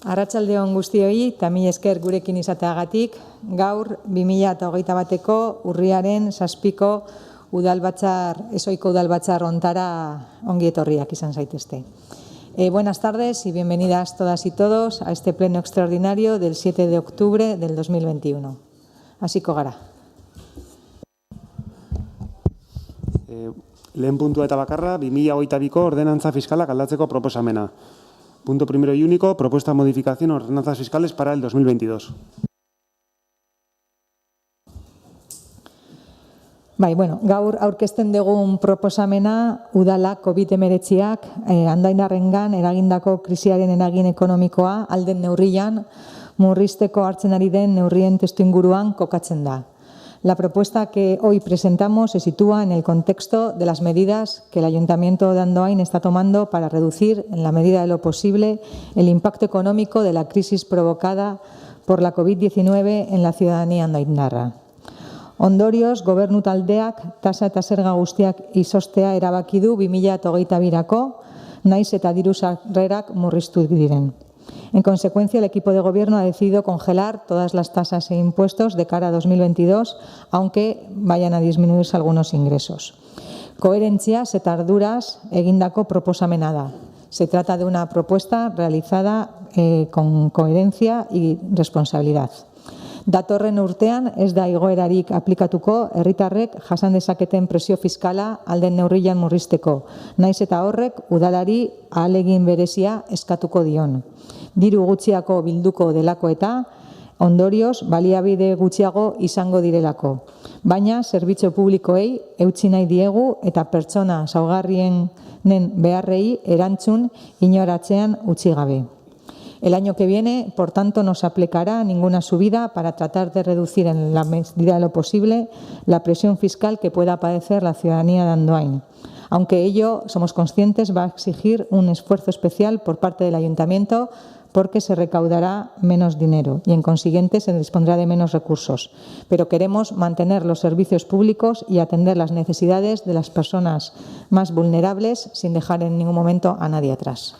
Arratsalde on guztioi, eta mila esker gurekin izateagatik, gaur 2021ko urriaren 7ko ezohiko udalbatzar hontara ongi etorriak izan zaitezte. Buenas tardes y bienvenidas todas y todos a este pleno extraordinario del 7 de octubre del 2021. Hasiko gara. Lehen puntua eta bakarra, 2022ko ordenantza fiskalak aldatzeko proposamena. Punto primero y único, propuesta de modificación de ordenanzas fiscales para el 2022. Gaur aurkezten dugun proposamena udala COVID-19ak Andoainarrengan eragindako krisiaren eragin ekonomikoa alden neurrian murrizteko hartzen ari den neurrien testuinguruan kokatzen da. La propuesta que hoy presentamos se sitúa en el contexto de las medidas que el Ayuntamiento de Andoain está tomando para reducir, en la medida de lo posible, el impacto económico de la crisis provocada por la COVID-19 en la ciudadanía andoainarra. Ondorioz, gobernu taldeak tasa eta zerga guztiak izoztea erabaki du 2022ko, naiz eta diru sarrerak murriztu diren. En consecuencia, el equipo de gobierno ha decidido congelar todas las tasas e impuestos de cara a 2022, aunque vayan a disminuirse algunos ingresos. Koherentziaz eta arduraz egindako proposamena da. Se trata de una propuesta realizada con coherencia y responsabilidad. Datorren urtean ez da igoerarik aplikatuko herritarrek jasan dezaketen presio fiskala alden neurrian murrizteko, naiz eta horrek udalari ahalegin berezia eskatuko dion. Diru gutxiako bilduko delako eta ondorioz baliabide gutxiago izango direlako. Baina zerbitzu publikoei eutsi nahi diegu eta pertsona zaurgarrienen beharrei erantzun inoratzean utzi gabe. El año que viene, por tanto, no se aplicará ninguna subida para tratar de reducir en la medida de lo posible la presión fiscal que pueda padecer la ciudadanía de Andoain. Aunque ello, somos conscientes, va a exigir un esfuerzo especial por parte del Ayuntamiento porque se recaudará menos dinero y, en consiguiente, se dispondrá de menos recursos. Pero queremos mantener los servicios públicos y atender las necesidades de las personas más vulnerables sin dejar en ningún momento a nadie atrás.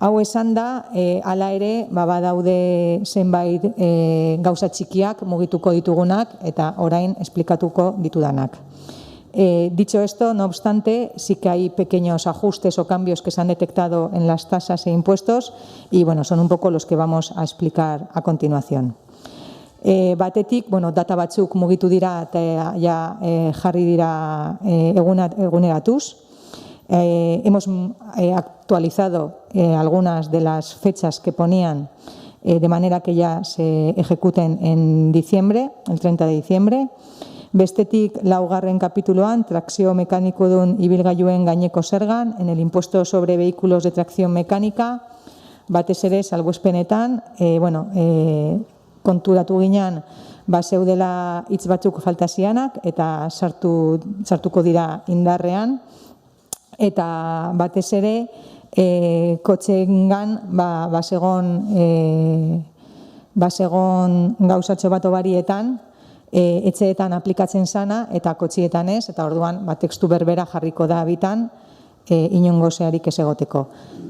Hau esan da, hala ere, badaude zenbait gauza txikiak mugituko ditugunak eta orain esplikatuko ditudanak. Dicho esto, no obstante, sí que hay pequeños ajustes o cambios que se han detectado en las tasas e impuestos y son un poco los que vamos a explicar a continuación. Batetik, data batzuk mugitu dira eta jarri dira eguneratuz. Hemos actualizado algunas de las fechas que ponían de manera que ya se ejecuten en diciembre, el 30 de diciembre. Bestetik, laugarren kapituluan, trakzio mekanikodun ibilgailuen gaineko zergan, en el impuesto sobre vehículos de tracción mecánica, batez ere salbuespenetan, konturatu ginean, zeudela hitz batzuk falta zianak eta sartuko dira indarrean. Eta batez ere, kotxeengan bazegon gauzatxo bat obarietan, etxeetan aplikatzen sana eta kotxietan ez, eta orduan tekstu berbera jarriko da bitan, inongo zeharik ez egoteko.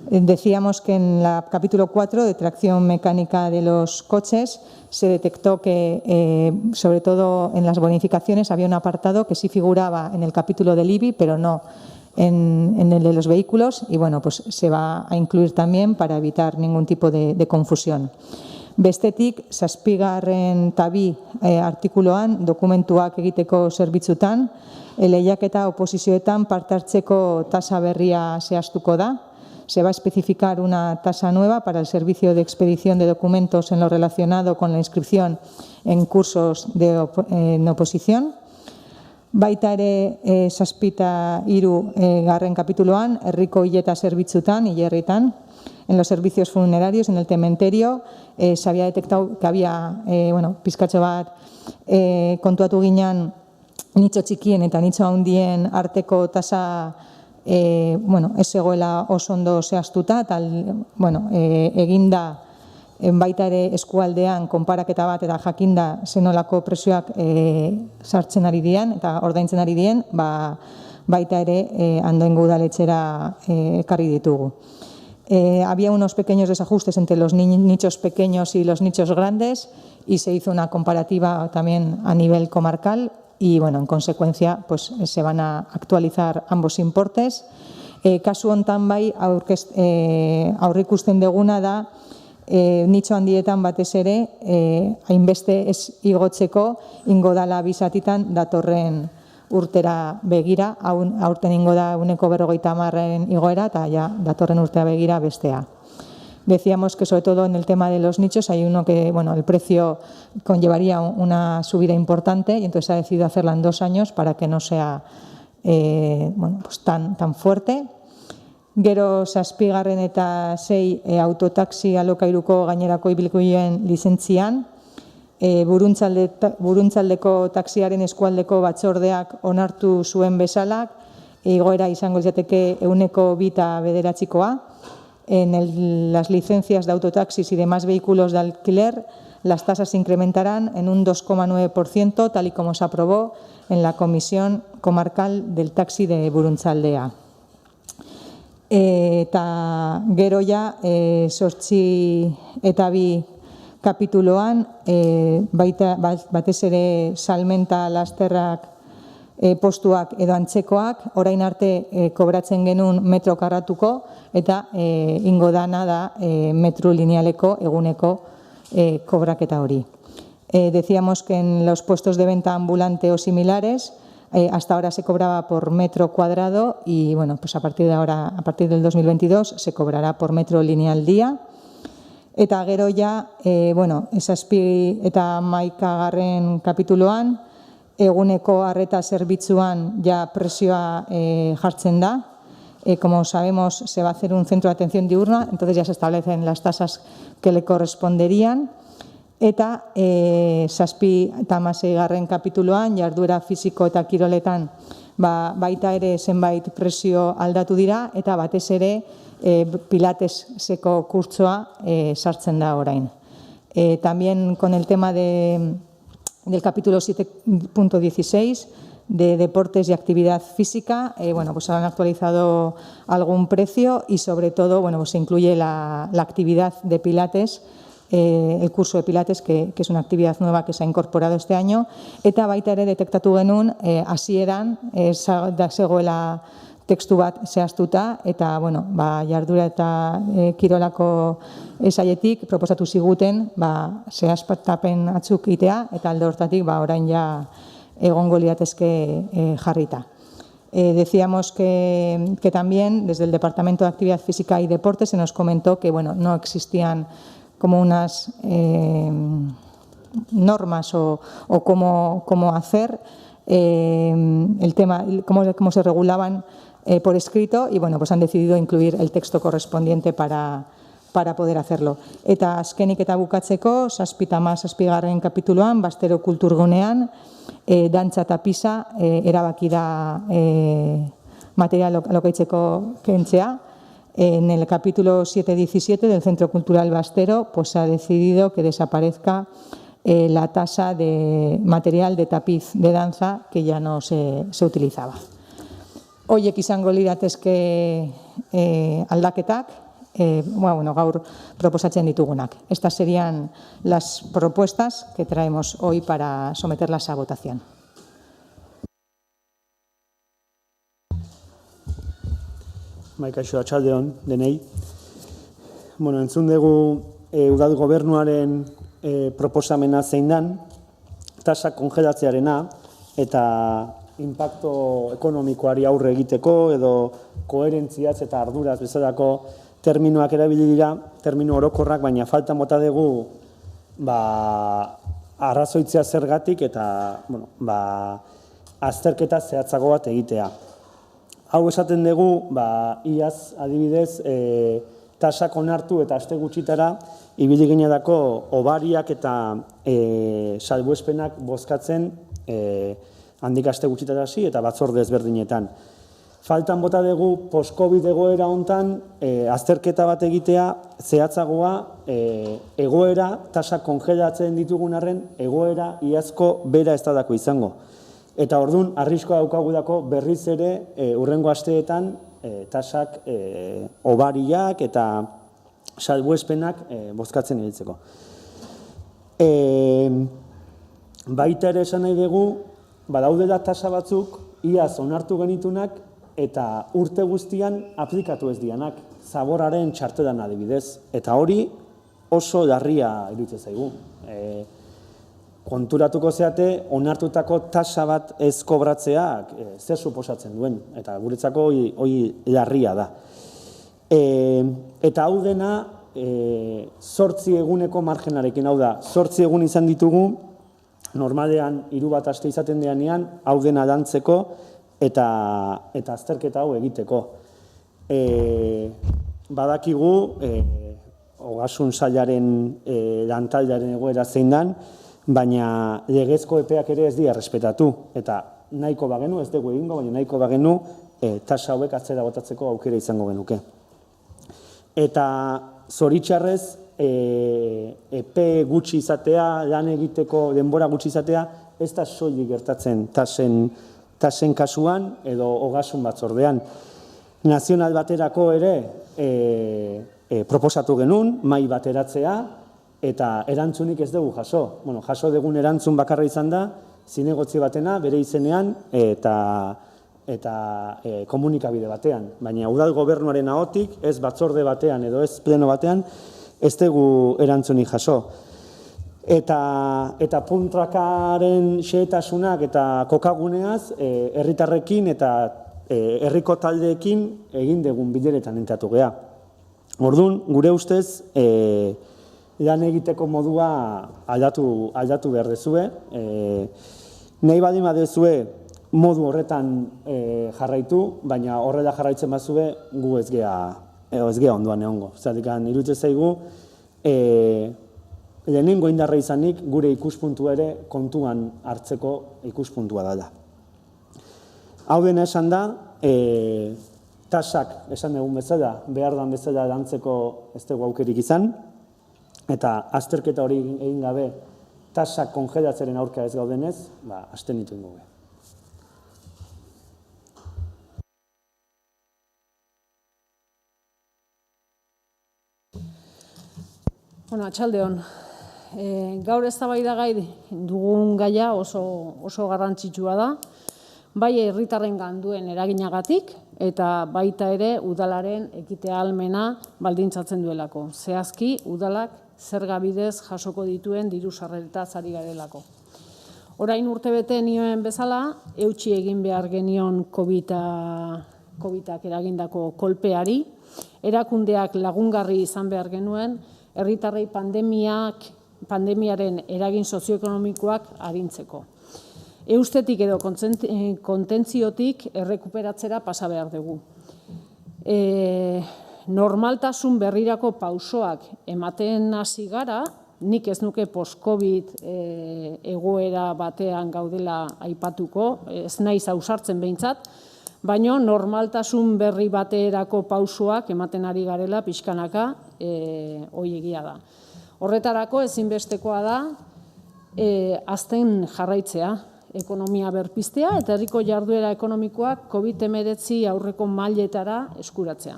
Decíamos que en el capítulo 4 de tracción mecánica de los coches se detectó que, sobre todo en las bonificaciones, había un apartado que sí figuraba en el capítulo del IBI, pero no en el de los vehículos y se va a incluir también para evitar ningún tipo de confusión. Bestetik, 7. eta 2. artikuluan dokumentuak egiteko zerbitzutan, lehiaketa oposizioetan parte hartzeko tasa berria zehaztuko da. Se va a especificar una tasa nueva para el servicio de expedición de documentos en lo relacionado con la inscripción en cursos en oposición. Baita ere, 7. garren kapituluan, herriko hileta zerbitzutan, hilerritan, en los servicios funerarios, en el cementerio, se había detectado que había, pizkatxo bat, kontuatu ginean, nitxo txikien eta nitxo handien arteko tasa, ez zegoela oso ondo zehaztuta, eta, eginda, baita ere eskualdean konparaketa bat eta jakinda zenolako presioak sartzen ari diren eta ordaintzen ari diren, baita ere Andoaingo udaletxera ekarri ditugu. había unos pequeños desajustes entre los nichos pequeños y los nichos grandes y se hizo una comparativa también a nivel comarcal y, bueno, en consecuencia, pues se van a actualizar ambos importes. Kasu hontan bai aurreikusten duguna da nitxo handietan batez ere hainbeste ez igotzeko ingo dala bizatitan datorren urtera begira, aurten ingo da 50% igoera eta ja datorren urtera begira bestea. Decíamos que sobre todo en el tema de los nichos hay uno que, bueno, el precio conllevaría una subida importante y entonces se ha decidido hacerla en 2 años para que no sea bueno, pues tan fuerte. Gero 7 eta 6 autotaxi alokairuko gainerako ibilgailuen lizentzian, Buruntzaldeko taxiaren eskualdeko batzordeak onartu zuen bezala, igoera izango litzateke 2,9%. En las licencias de autotaxis y demás vehículos de alquiler, las tasas se incrementarán en un 2,9%, tal y como se aprobó en la Comisión Comarcal del Taxi de Buruntzaldea. Eta gero ja, 8 eta 2 kapituloan, batez ere salmenta lasterrak postuak edo antzekoak, orain arte kobratzen genuen metro karratuko, eta ingo dana da metro linealeko eguneko kobraketa hori. Decíamos que en los puestos de venta ambulante o similares, hasta ahora se cobraba por metro cuadrado y, bueno, pues a partir de ahora, a partir del 2022, se cobrará por metro lineal día. Eta gero ja, bueno, 7 eta 11 kapituloan, eguneko arreta zerbitzuan ja presioa jartzen da. Como sabemos, se va a hacer un centro de atención diurna, entonces ya se establecen las tasas que le corresponderían. Eta 7 eta 16 kapituloan, jarduera fisiko eta kiroletan baita ere zenbait presio aldatu dira, eta batez ere pilateseko kurtsoa sartzen da orain. También con el tema del capítulo 7.16 de deportes y actividad física, bueno, pues han actualizado algún precio y sobre todo, bueno, pues se incluye la actividad de pilates, el curso de pilates, que es una actividad nueva que se ha incorporado este año, eta baita ere detektatu genuen hasieran zegoela tekstu bat zehaztuta, eta, bueno, jardura eta kirolako sailetik proposatu ziguten zehaztapen atzuk itea, eta alde hortatik orain ja egongo liratezke jarrita. Decíamos que también desde el Departamento de Actividad Física y Deporte se nos comentó que, bueno, no existían como unas normas o cómo hacer el tema, cómo se regulaban por escrito y, bueno, pues han decidido incluir el texto correspondiente para poder hacerlo. Eta azkenik eta bukatzeko, 7 eta 17 kapituloan, Bastero kulturgunean, dantza eta pisa erabaki da material alokaitzeko kentzea. En el capítulo 7.17 del Centro Cultural Bastero, pues se ha decidido que desaparezca la tasa de material de tapiz de danza que ya no se utilizaba. Hoiek izango liratezke aldaketak, bueno, gaur proposatzen ditugunak. Estas serían las propuestas que traemos hoy para someterlas a votación. Kaixo atxaldeon denei. Bueno, entzun dugu udal gobernuaren proposamena zein dan, tasa kongelatzearena eta inpakto ekonomikoari aurre egiteko edo koherentziaz eta arduraz bezalako terminoak erabili dira, termino orokorrak, baina faltan bota dugu arrazoitzea zergatik eta azterketa zehatzago bat egitea. Hau esaten dugu, iaz adibidez, tasak onartu eta aste gutxitara ibili gineadako obariak eta salbuespenak bozkatzen handik aste gutxitara hasi eta batzorde ezberdinetan. Faltan bota dugu post-COVID egoera hontan azterketa bat egitea zehatzagoa egoera, tasak kongelatzen ditugun arren, egoera iazko bera ez dadako izango. Eta orduan, arriskoa daukagudako berriz ere urrengo asteetan tasak obariak eta salbuespenak bozkatzen ibiltzeko. Baita ere esan nahi dugu, badaude da tasa batzuk, iaz onartu genitunak eta urte guztian aplikatu ez dianak, zaborraren txartedan adibidez. Eta hori oso larria iruditzen zaigu. Konturatuko zeate, onartutako tasa bat ez kobratzeak zer suposatzen duen, eta guretzako hori larria da. Eta hau dena 8 eguneko margenarekin, hau da, 8 egun izan ditugu, normalean 3 bat aste izaten deanean, hau dena lantzeko eta azterketa hau egiteko. Badakigu, ogasun sailaren lantaldearen egoera zein dan, baina legezko epeak ere ez dira errespetatu. Eta nahiko bagenu, ez dugu egingo, baina nahiko bagenu, tasa hauek atzera botatzeko aukera izango genuke. Eta zoritxarrez, epe gutxi izatea, lan egiteko denbora gutxi izatea, ez da soilik gertatzen tasen kasuan edo ogasun batzordean. Nazional baterako ere proposatu genuen, mahai bateratzea, eta erantzunik ez dugu jaso. Jaso dugun erantzun bakarra izan da, zinegotzi batena, bere izenean, eta komunikabide batean. Baina udal gobernuaren ahotik, ez batzorde batean edo ez pleno batean, ez dugu erantzunik jaso. Eta puntrakaren xehetasunak eta kokaguneaz, herritarrekin eta herriko taldeekin egin dugun bileretan entratu gea. Orduan, gure ustez, lan egiteko modua aldatu behar dezue. Nahi baldin badezue modu horretan jarraitu, baina horrela jarraitzen bazue gu ez gea ondoan egongo. Zergatik iruditzen zaigu, lehenengo indarra izanik gure ikuspuntua ere kontuan hartzeko ikuspuntua dela. Hau dena esan da, tasak esan dugun bezala, behar dan bezala lantzeko ez dugu aukerik izan, eta azterketa hori egin gabe tasak kongelatzeren aurka ez gaudenez, abstenitu ingo be. Atxaldeon, gaur eztabaidagai dugun gaia oso garrantzitsua da, bai herritarrengan duen eraginagatik eta baita ere udalaren ekite ahalmena baldintzatzen duelako. Zehazki, udalak zerga bidez jasoko dituen diru sarreretaz ari garelako. Orain urtebete nioen bezala, eutsi egin behar genion COVID-ak eragindako kolpeari, erakundeak lagungarri izan behar genuen, herritarrei pandemiaren eragin sozioekonomikoak arintzeko. Eustetik edo kontentziotik errekuperatzera pasa behar dugu. Normaltasun berrirako pausoak ematen hasi gara, nik ez nuke post-COVID egoera batean gaudela aipatuko, ez naiz ausartzen behintzat, baina normaltasun berri baterako pausoak ematen ari garela pixkanaka hori egia da. Horretarako ezinbestekoa da hazten jarraitzea, ekonomia berpiztea eta herriko jarduera ekonomikoak COVID-19 aurreko mailetara eskuratzea.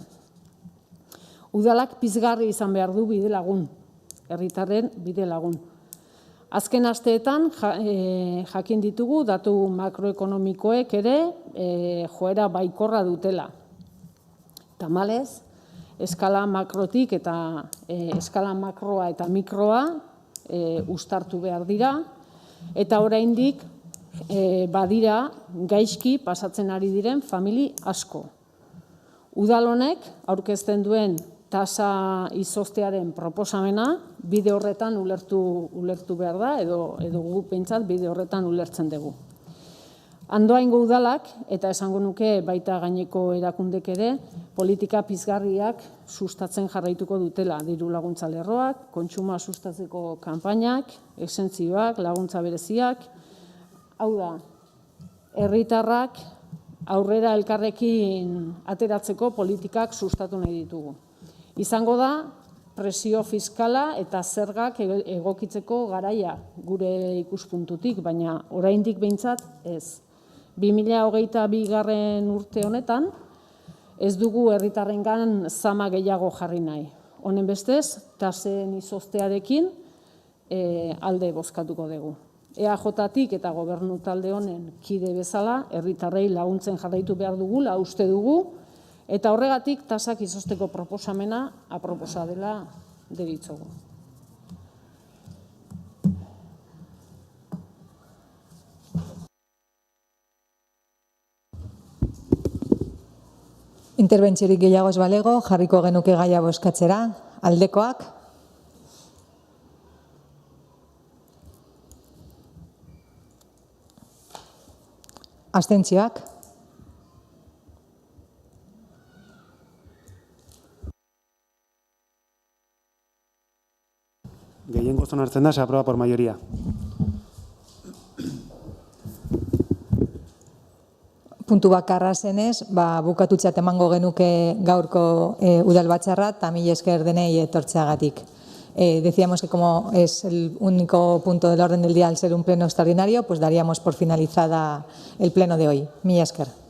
Udalak pizgarri izan behar du bide lagun, herritarren bide lagun. Azken asteetan jakin ditugu datu makroekonomikoek ere joera baikorra dutela. Tamalez, eskala makrotik eta eskala makroa eta mikroa uztartu behar dira, eta oraindik badira gaizki pasatzen ari diren famili asko. Udal honek aurkezten duen tasa izoztearen proposamena bide horretan ulertu behar da, edo gu pentsat bide horretan ulertzen dugu. Andoaingo udalak, eta esango nuke baita gaineko erakundek ere, politika pizgarriak sustatzen jarraituko dutela, diru laguntza lerroak, kontsumoa sustatzeko kanpainak, exentzioak, laguntza bereziak. Hau da, herritarrak aurrera elkarrekin ateratzeko politikak sustatu nahi ditugu. Izango da, presio fiskala eta zergak egokitzeko garaia gure ikuspuntutik, baina oraindik behintzat ez. 2022 urte honetan, ez dugu herritarrengan zama gehiago jarri nahi. Honen bestez, tasen izoztearekin alde bozkatuko dugu. EAJ-tik eta gobernu talde honen kide bezala, herritarrei laguntzen jarraitu behar dugula uste dugu, eta horregatik tasak izozteko proposamena aproposa dela deritzogu. Interbentziorik gehiago ez balego, jarriko genuke gaia bozkatzera. Aldekoak? Abstentzioak? Gehiengoz onartzen da, se aprueba por mayoría. Puntu bakarra zenez, bukatutzat emango genuke gaurko udalbatzarra eta mila esker denei etortzeagatik. Decíamos que como es el único punto del orden del día al ser un pleno extraordinario, pues daríamos por finalizada el pleno de hoy. Mila esker.